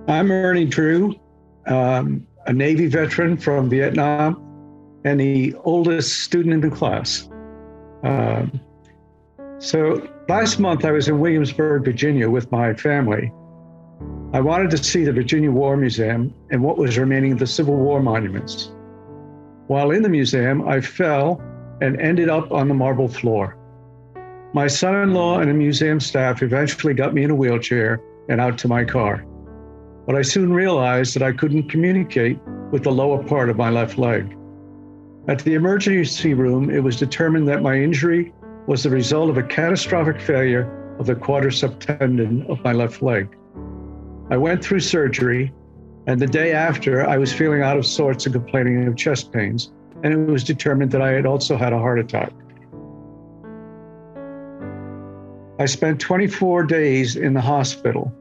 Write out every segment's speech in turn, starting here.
I'm Ernie Drew, a Navy veteran from Vietnam and the oldest student in the class. So last month I was in Williamsburg, Virginia with my family. I wanted to see the Virginia War Museum and what was remaining of the Civil War monuments. While in the museum, I fell and ended up on the marble floor. My son-in-law and the museum staff eventually got me in a wheelchair and out to my car. But I soon realized that I couldn't communicate with the lower part of my left leg. At the emergency room, it was determined that my injury was the result of a catastrophic failure of the quadricep tendon of my left leg. I went through surgery, and the day after, I was feeling out of sorts and complaining of chest pains, and it was determined that I had also had a heart attack. I spent 24 days in the hospital,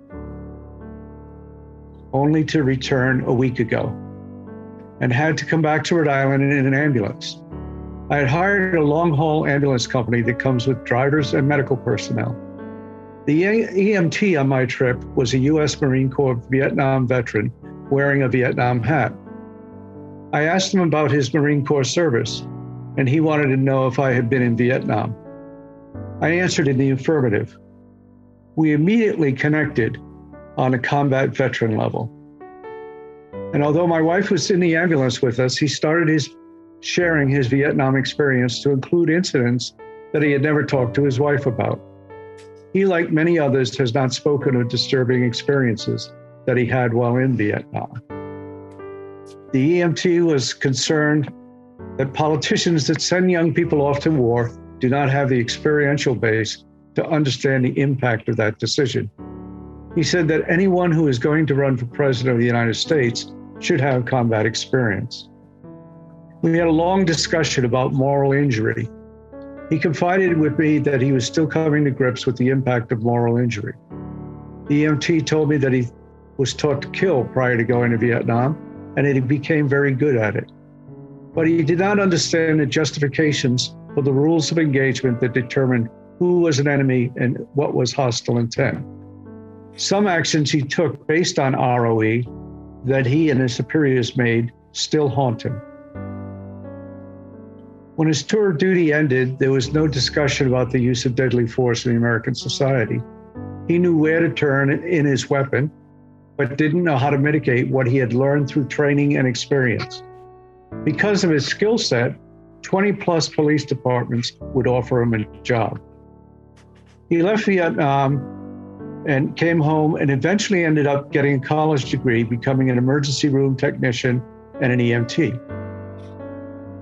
only to return a week ago, and had to come back to Rhode Island in an ambulance. I had hired a long-haul ambulance company that comes with drivers and medical personnel. The EMT on my trip was a U.S. Marine Corps Vietnam veteran wearing a Vietnam hat. I asked him about his Marine Corps service, and he wanted to know if I had been in Vietnam. I answered in the affirmative. We immediately connected on a combat veteran level. And although my wife was in the ambulance with us, he started sharing his Vietnam experience to include incidents that he had never talked to his wife about. He, like many others, has not spoken of disturbing experiences that he had while in Vietnam. The EMT was concerned that politicians that send young people off to war do not have the experiential base to understand the impact of that decision. He said that anyone who is going to run for president of the United States should have combat experience. We had a long discussion about moral injury. He confided with me that he was still coming to grips with the impact of moral injury. The EMT told me that he was taught to kill prior to going to Vietnam, and that he became very good at it. But he did not understand the justifications for the rules of engagement that determined who was an enemy and what was hostile intent. Some actions he took based on ROE that he and his superiors made still haunt him. When his tour of duty ended, there was no discussion about the use of deadly force in the American society. He knew where to turn in his weapon, but didn't know how to mitigate what he had learned through training and experience. Because of his skill set, 20 plus police departments would offer him a job. He left Vietnam and came home and eventually ended up getting a college degree, becoming an emergency room technician and an EMT.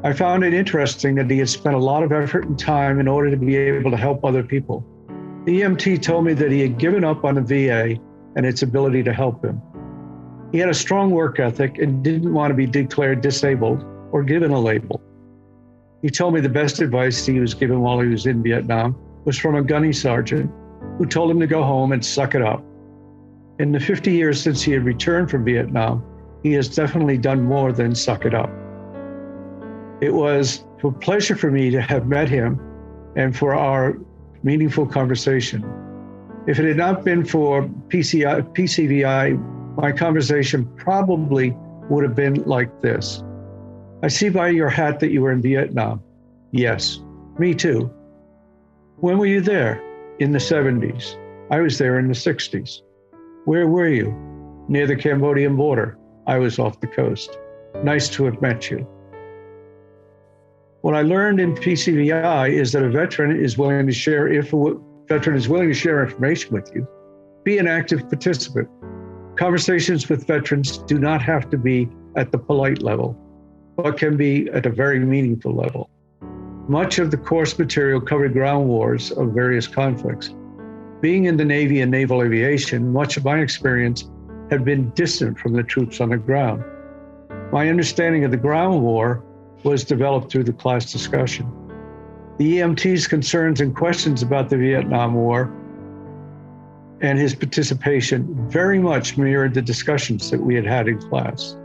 I found it interesting that he had spent a lot of effort and time in order to be able to help other people. The EMT told me that he had given up on the VA and its ability to help him. He had a strong work ethic and didn't want to be declared disabled or given a label. He told me the best advice he was given while he was in Vietnam was from a gunny sergeant who told him to go home and suck it up. In the 50 years since he had returned from Vietnam, he has definitely done more than suck it up. It was a pleasure for me to have met him and for our meaningful conversation. If it had not been for PCVI, my conversation probably would have been like this. I see by your hat that you were in Vietnam. Yes, me too. When were you there? In the 70s. I was there in the 60s. Where were you? Near the Cambodian border. I was off the coast. Nice to have met you. What I learned in PCVI is that a veteran is willing to share, if a veteran is willing to share information with you, be an active participant. Conversations with veterans do not have to be at the polite level, but can be at a very meaningful level. Much of the course material covered ground wars of various conflicts. Being in the Navy and naval aviation, much of my experience had been distant from the troops on the ground. My understanding of the ground war was developed through the class discussion. The EMT's concerns and questions about the Vietnam War and his participation very much mirrored the discussions that we had had in class.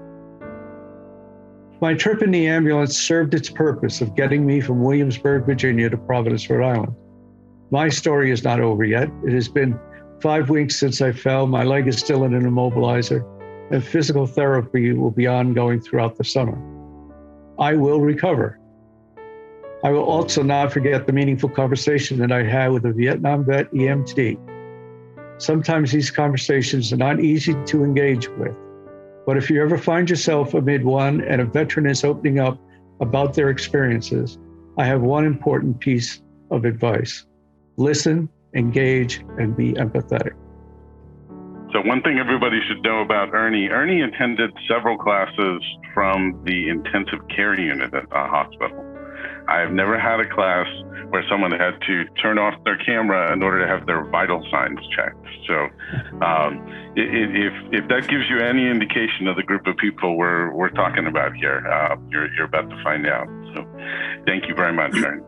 My trip in the ambulance served its purpose of getting me from Williamsburg, Virginia to Providence, Rhode Island. My story is not over yet. It has been 5 weeks since I fell, my leg is still in an immobilizer, and physical therapy will be ongoing throughout the summer. I will recover. I will also not forget the meaningful conversation that I had with a Vietnam vet EMT. Sometimes these conversations are not easy to engage with, but if you ever find yourself amid one and a veteran is opening up about their experiences, I have one important piece of advice. Listen, engage, and be empathetic. So one thing everybody should know about Ernie attended several classes from the intensive care unit at the hospital. I have never had a class where someone had to turn off their camera in order to have their vital signs checked. So if that gives you any indication of the group of people we're talking about here, you're about to find out. So thank you very much, Ernie.